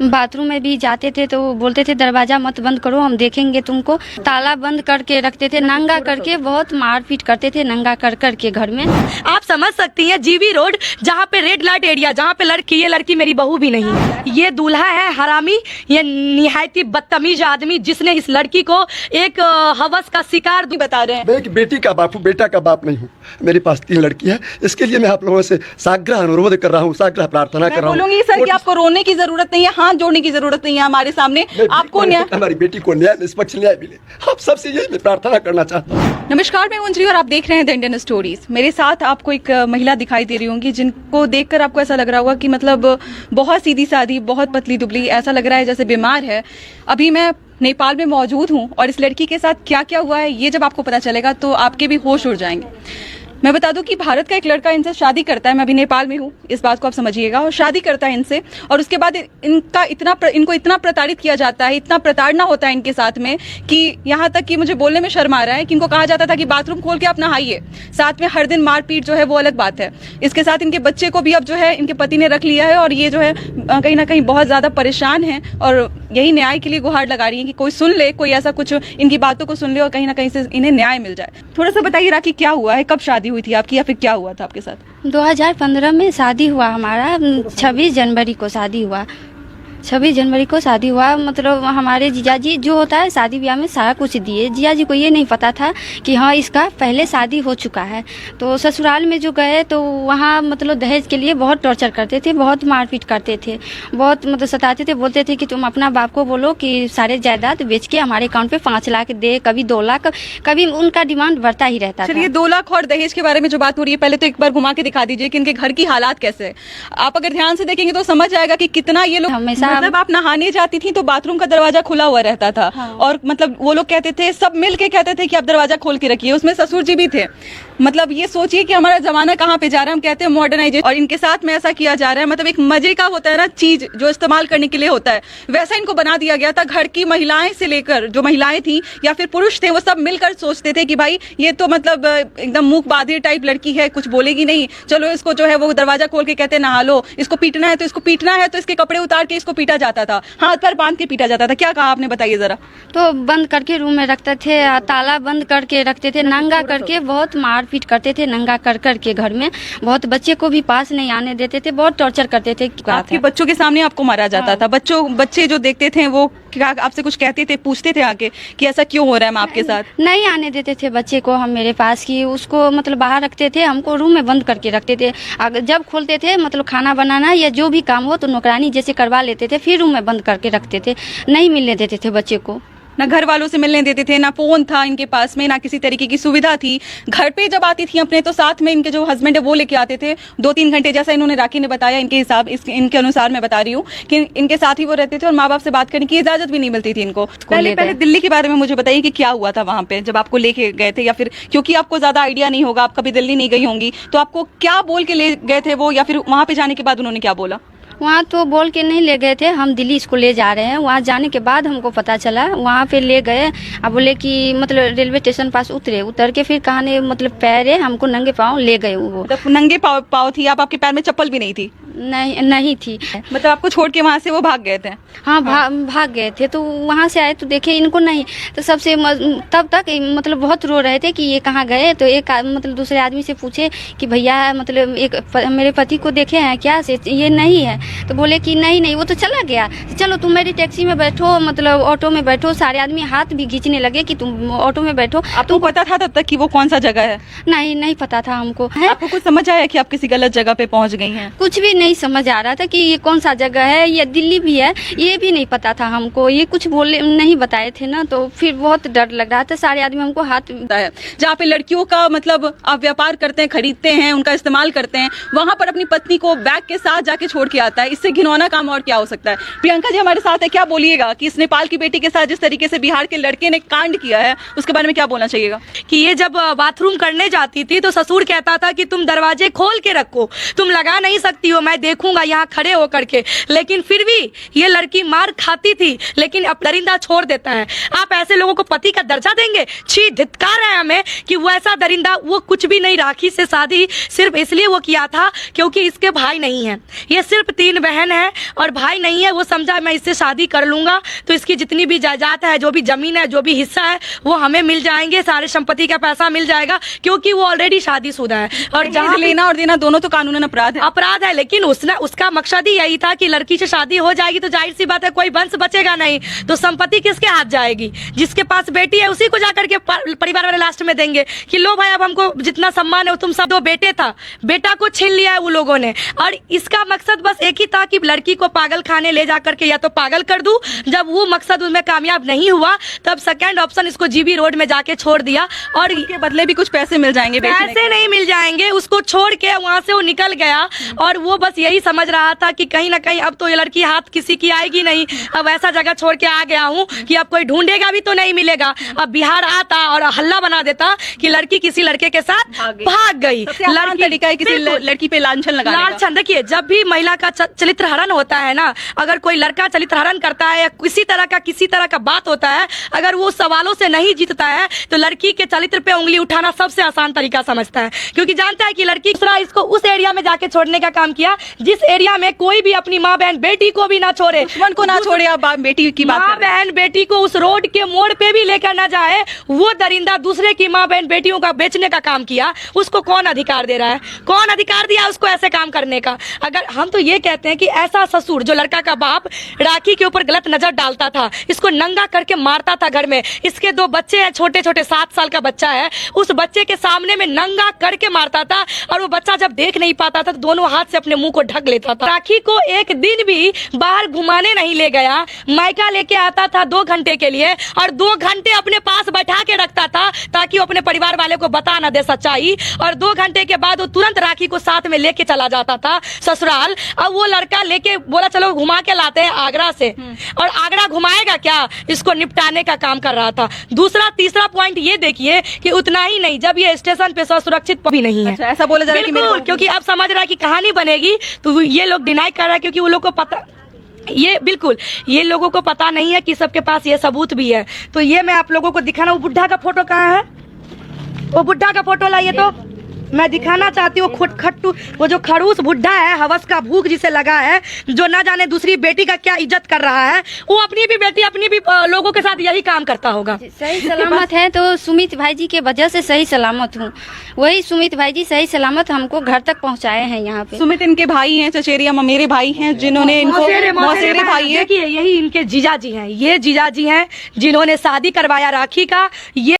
Bathroom में भी जाते थे तो बोलते थे दरवाजा मत बंद करो, हम देखेंगे तुमको। ताला बंद करके रखते थे, नंगा करके बहुत मारपीट करते थे, नंगा कर करके घर में। आप समझ सकती हैं जीबी रोड जहाँ पे रेड लाइट एरिया, जहाँ पे लड़की, ये लड़की मेरी बहू भी नहीं, ये दूल्हा है हरामी, ये निहायती बदतमीज आदमी जिसने इस लड़की को एक हवस का शिकार बता रहे हैं। मैं एक बेटी का बाप हूँ, बेटा का बाप नहीं हूँ। मेरे पास 3 लड़की है, इसके लिए मैं आप लोगों से साग्रह अनुरोध कर रहा हूँ, साग्रह प्रार्थना कर रहा हूँ। बोलूंगी सर कि आपको रोने की जरूरत नहीं है, हाथ जोड़ने की जरूरत नहीं है हमारे सामने। आपको न्याय, हमारी बेटी को न्याय, निष्पक्ष न्याय मिले, आप सबसे यही मैं प्रार्थना करना चाहता हूँ। नमस्कार, मैं अंजलि और आप देख रहे हैं द इंडियन स्टोरीज। मेरे साथ आपको एक महिला दिखाई दे रही होंगी जिनको देखकर आपको ऐसा लग रहा होगा कि मतलब बहुत सीधी सादी, बहुत पतली दुबली, ऐसा लग रहा है जैसे बीमार है। अभी मैं नेपाल में मौजूद हूँ और इस लड़की के साथ क्या क्या हुआ है ये जब आपको पता चलेगा तो आपके भी होश उड़ जाएंगे। मैं बता दूं कि भारत का एक लड़का इनसे शादी करता है, मैं अभी नेपाल में हूँ, इस बात को आप समझिएगा, और शादी करता है इनसे, और उसके बाद इनको इतना प्रताड़ित किया जाता है, इतना प्रताड़ना होता है इनके साथ में कि यहाँ तक कि मुझे बोलने में शर्म आ रहा है कि इनको कहा जाता था कि बाथरूम खोल के आप नहाइए, साथ में हर दिन मारपीट जो है वो अलग बात है। इसके साथ इनके बच्चे को भी अब जो है इनके पति ने रख लिया है और ये जो है कहीं ना कहीं बहुत ज्यादा परेशान है और यही न्याय के लिए गुहार लगा रही है कि कोई सुन ले, कोई ऐसा कुछ इनकी बातों को सुन ले और कहीं ना कहीं से इन्हें न्याय मिल जाए। थोड़ा सा बताइए राखी, क्या हुआ है, कब शादी हुई थी आपकी या फिर क्या हुआ था आपके साथ? 2015 में शादी हुआ हमारा, 26 जनवरी को शादी हुआ। 26 जनवरी को शादी हुआ। मतलब हमारे जीजाजी जो होता है शादी ब्याह में सारा कुछ दिए। जीजाजी को ये नहीं पता था कि हाँ इसका पहले शादी हो चुका है। तो ससुराल में जो गए तो वहाँ मतलब दहेज के लिए बहुत टॉर्चर करते थे, बहुत मारपीट करते थे, बहुत मतलब सताते थे। बोलते थे कि तुम अपना बाप को बोलो कि सारे जायदाद बेच के हमारे अकाउंट पे 5 लाख दे, कभी 2 लाख, कभी उनका डिमांड बढ़ता ही रहता था। चलिए 2 लाख और दहेज के बारे में जो बात हो रही है, पहले तो एक बार घुमा के दिखा दीजिए कि इनके घर की हालात कैसे है। आप अगर ध्यान से देखेंगे तो समझ आएगा कि कितना ये लोग, हमेशा मतलब आप नहाने जाती थी तो बाथरूम का दरवाजा खुला हुआ रहता था। हाँ। और मतलब वो लोग कहते थे, सब मिल के कहते थे कि आप दरवाजा खोल के रखिए। उसमें ससुर जी भी थे। मतलब ये सोचिए कि हमारा जमाना कहाँ पे जा रहा है। हम कहते हैं मॉडर्नाइजेशन, और इनके साथ में ऐसा किया जा रहा है। मतलब एक मजे का होता है ना चीज जो इस्तेमाल करने के लिए होता है, वैसा इनको बना दिया गया था। घर की महिलाएं से लेकर जो महिलाएं थी या फिर पुरुष थे, वो सब मिलकर सोचते थे कि भाई ये तो मतलब एकदम मुख बाधिर टाइप लड़की है, कुछ बोलेगी नहीं, चलो इसको जो है वो दरवाजा खोल के कहते नहा लो, इसको पीटना है तो इसको पीटना है, तो इसके कपड़े उतार के इसको पीटा जाता था, हाथ पर बांध के पीटा जाता था। क्या कहा आपने, बताइए जरा। तो बंद करके रूम में रखते थे, ताला बंद करके रखते थे, नंगा करके बहुत मारपीट करते थे, नंगा कर करके घर में। बहुत बच्चे को भी पास नहीं आने देते थे, बहुत टॉर्चर करते थे। आपके बच्चों के सामने आपको मारा जाता था? बच्चे जो देखते थे वो क्या आपसे कुछ कहते थे, पूछते थे आके कि ऐसा क्यों हो रहा है माँ आपके साथ? नहीं आने देते थे बच्चे को हम मेरे पास, की उसको मतलब बाहर रखते थे, हमको रूम में बंद करके रखते थे। अगर जब खोलते थे मतलब खाना बनाना या जो भी काम हो तो नौकरानी जैसे करवा लेते थे, फिर रूम में बंद करके रखते थे, नहीं मिलने देते थे बच्चे को। ना घर वालों से मिलने देते थे, ना फोन था इनके पास में, ना किसी तरीके की सुविधा थी। घर पे जब आती थी अपने तो साथ में इनके जो हस्बैंड है वो लेके आते थे 2-3 घंटे, जैसा इन्होंने राखी ने बताया। इनके अनुसार मैं बता रही हूँ कि इनके साथ ही वो रहते थे और माँ बाप से बात करने की इजाजत भी नहीं मिलती थी इनको। पहले दिल्ली के बारे में मुझे बताइए कि क्या हुआ था वहाँ पे जब आपको लेके गए थे, या फिर क्योंकि आपको ज्यादा आइडिया नहीं होगा, आप कभी दिल्ली नहीं गई होंगी, तो आपको क्या बोल के ले गए थे वो, या फिर वहाँ पे जाने के बाद उन्होंने क्या बोला? वहाँ तो बोल के नहीं ले गए थे, हम दिल्ली इसको ले जा रहे हैं। वहाँ जाने के बाद हमको पता चला, वहाँ पे ले गए। अब बोले कि मतलब रेलवे स्टेशन पास उतर के फिर कहानी मतलब पैरे हमको नंगे पाँव ले गए। वो नंगे पाँव थी आप? आपके पैर में चप्पल भी नहीं थी? नहीं थी। मतलब आपको छोड़ के वहाँ से वो भाग गए थे? हाँ, भाग गए थे। तो वहाँ से आए तो देखे इनको नहीं, तो सबसे तब तक मतलब बहुत रो रहे थे कि ये कहाँ गए। तो एक मतलब दूसरे आदमी से पूछे कि भैया मतलब एक मेरे पति को देखे हैं क्या, से ये नहीं है। तो बोले कि नहीं वो तो चला गया, चलो तुम मेरी टैक्सी में बैठो, मतलब ऑटो में बैठो। सारे आदमी हाथ भी खींचने लगे कि तुम ऑटो में बैठो। आपको पता था तब तक कि वो कौन सा जगह है? नहीं पता था हमको। आपको कुछ समझ आया कि आप किसी गलत जगह पे पहुँच गई हैं? कुछ भी नहीं समझ आ रहा था कि ये कौन सा जगह है, ये दिल्ली भी है, ये भी नहीं पता था हमको। ये कुछ बोले नहीं बताए थे ना, तो फिर बहुत डर लग रहा था। सारे आदमी हमको हाथ है जहाँ पे लड़कियों का मतलब आप व्यापार करते हैं, खरीदते हैं, उनका इस्तेमाल करते हैं, वहाँ पर अपनी पत्नी को बैग के साथ जाके छोड़ के आता है। इससे घिनौना काम और क्या हो सकता है? प्रियंका जी हमारे साथ है, क्या बोलिएगा कि इस नेपाल की बेटी के साथ जिस तरीके से बिहार के लड़के ने कांड किया है उसके बारे में क्या बोलना चाहिएगा? कि ये जब बाथरूम करने जाती थी तो ससुर कहता था कि तुम दरवाजे खोल के रखो, तुम लगा नहीं सकती हो, मैं देखूंगा यहाँ खड़े होकर के। लेकिन फिर भी ये लड़की मार खाती थी, लेकिन अब दरिंदा छोड़ देता है। आप ऐसे लोगों को पति का दर्जा देंगे? छी, धिक्कार है हमें कि वो ऐसा दरिंदा, वो कुछ भी नहीं। राखी से शादी सिर्फ इसलिए वो किया था क्योंकि इसके भाई नहीं है। ये सिर्फ 3 बहन है और भाई नहीं है। वो समझा मैं इससे शादी कर लूंगा तो इसकी जितनी भी जायदाद है, जो भी जमीन है, जो भी हिस्सा है, वो हमें मिल जाएंगे, सारे संपत्ति का पैसा मिल जाएगा, क्योंकि वो ऑलरेडी शादीशुदा है। और जहाँ लेना और देना दोनों तो कानूनन अपराध है। लेकिन उसका मकसद ही यही था कि लड़की से शादी हो जाएगी तो जाहिर सी बात है कोई वंश बचेगा नहीं, तो संपत्ति किसके हाथ जाएगी? जिसके पास बेटी है उसी को जाकर के परिवार वाले लास्ट में देंगे कि लो भाई अब हमको जितना सम्मान है, तुम सब 2 बेटे था, बेटा को छीन लिया है वो लोगों ने। और इसका मकसद बस एक ही था कि लड़की को पागल खाने ले जाकर के या तो पागल कर दूं। जब वो मकसद उसमें कामयाब नहीं हुआ तब सेकंड ऑप्शन इसको जीबी रोड में जाके छोड़ दिया और इसके बदले भी कुछ पैसे मिल जाएंगे। पैसे नहीं मिल जाएंगे, उसको छोड़ के वहां से वो निकल गया और वो बस यही समझ रहा था कि कहीं ना कहीं अब तो ये लड़की हाथ किसी की आएगी नहीं, अब ऐसा जगह छोड़ के आ गया हूँ कि अब कोई ढूंढेगा भी तो नहीं मिलेगा। अब बिहार आता और हल्ला बना देता कि लड़की किसी लड़के के साथ भाग गई। तरीका है किसी लड़की पे लांछन लगाने का। लांछन, देखिए जब भी महिला का चरित्र हरण होता है ना, अगर कोई लड़का चरित्र हरण करता है या किसी तरह का बात होता है, अगर वो सवालों से नहीं जीतता है तो लड़की के चरित्र पे उंगली उठाना सबसे आसान तरीका समझता है, क्योंकि जानता है कि लड़की दूसरा इसको उस एरिया में जाके छोड़ने का काम किया जिस एरिया में कोई भी अपनी माँ बहन बेटी को भी ना छोड़े, दुश्मन को ना छोड़े। अब बेटी की बात, माँ बहन बेटी को उस रोड के मोड़ पे भी लेकर ना जाए, वो दरिंदा दूसरे की माँ बहन बेटियों का बेचने का काम किया। उसको कौन अधिकार दे रहा है? कौन अधिकार दिया उसको ऐसे काम करने का? अगर हम तो ये कहते हैं कि ऐसा ससुर जो लड़का का बाप राखी के ऊपर गलत नजर डालता था, इसको नंगा करके मारता था घर में, इसके 2 बच्चे हैं छोटे छोटे, 7 साल का बच्चा है, उस बच्चे के सामने में नंगा करके मारता था और वो बच्चा जब देख नहीं पाता था तो दोनों हाथ से अपने मुंह को ढक लेता था। राखी को एक दिन भी बाहर घुमाने नहीं ले गया, मायका लेके आता था 2 घंटे के लिए और 2 घंटे अपने पास बैठा के रखता था ताकि वो अपने परिवार वाले को बता ना दे सच्चाई, और 2 घंटे के बाद वो तुरंत राखी को साथ में लेके चला जाता था ससुराल। अब वो लड़का लेके बोला चलो घुमा के लाते हैं आगरा से, और आगरा घुमाएगा क्या, इसको निपटाने का काम कर रहा था। दूसरा तीसरा पॉइंट ये देखिए कि उतना ही नहीं, जब ये स्टेशन पे सुरक्षित भी नहीं है। अच्छा, ऐसा बोला जा रहा है कि बिल्कुल, क्योंकि अब समझ रहा है कि कहानी बनेगी तो ये लोग डिनाई कर रहा है, क्योंकि वो लोग को पता, ये बिल्कुल ये लोगों को पता नहीं है कि सबके पास ये सबूत भी है। तो ये मैं आप लोगों को दिखाना, वो बुढ़ा का फोटो कहाँ है? वो बुढ़ा का फोटो लाइए तो मैं दिखाना चाहती हूँ। खट्टू वो जो खड़ूस बुढ़ा है, हवस का भूख जिसे लगा है, जो ना जाने दूसरी बेटी का क्या इज्जत कर रहा है, वो अपनी भी बेटी अपनी भी लोगों के साथ यही काम करता होगा। सही सलामत है तो सुमित भाई जी के वजह से सही सलामत हूँ। वही सुमित भाई जी सही सलामत हमको घर तक पहुँचाए हैं यहाँ पे। सुमित इनके भाई हैं, चचेरिया ममेरे भाई हैं, जिन्होंने इनको मौसेरे भाई है। देखिए यही इनके जीजा जी हैं, ये जीजा जी हैं जिन्होंने शादी करवाया राखी का। ये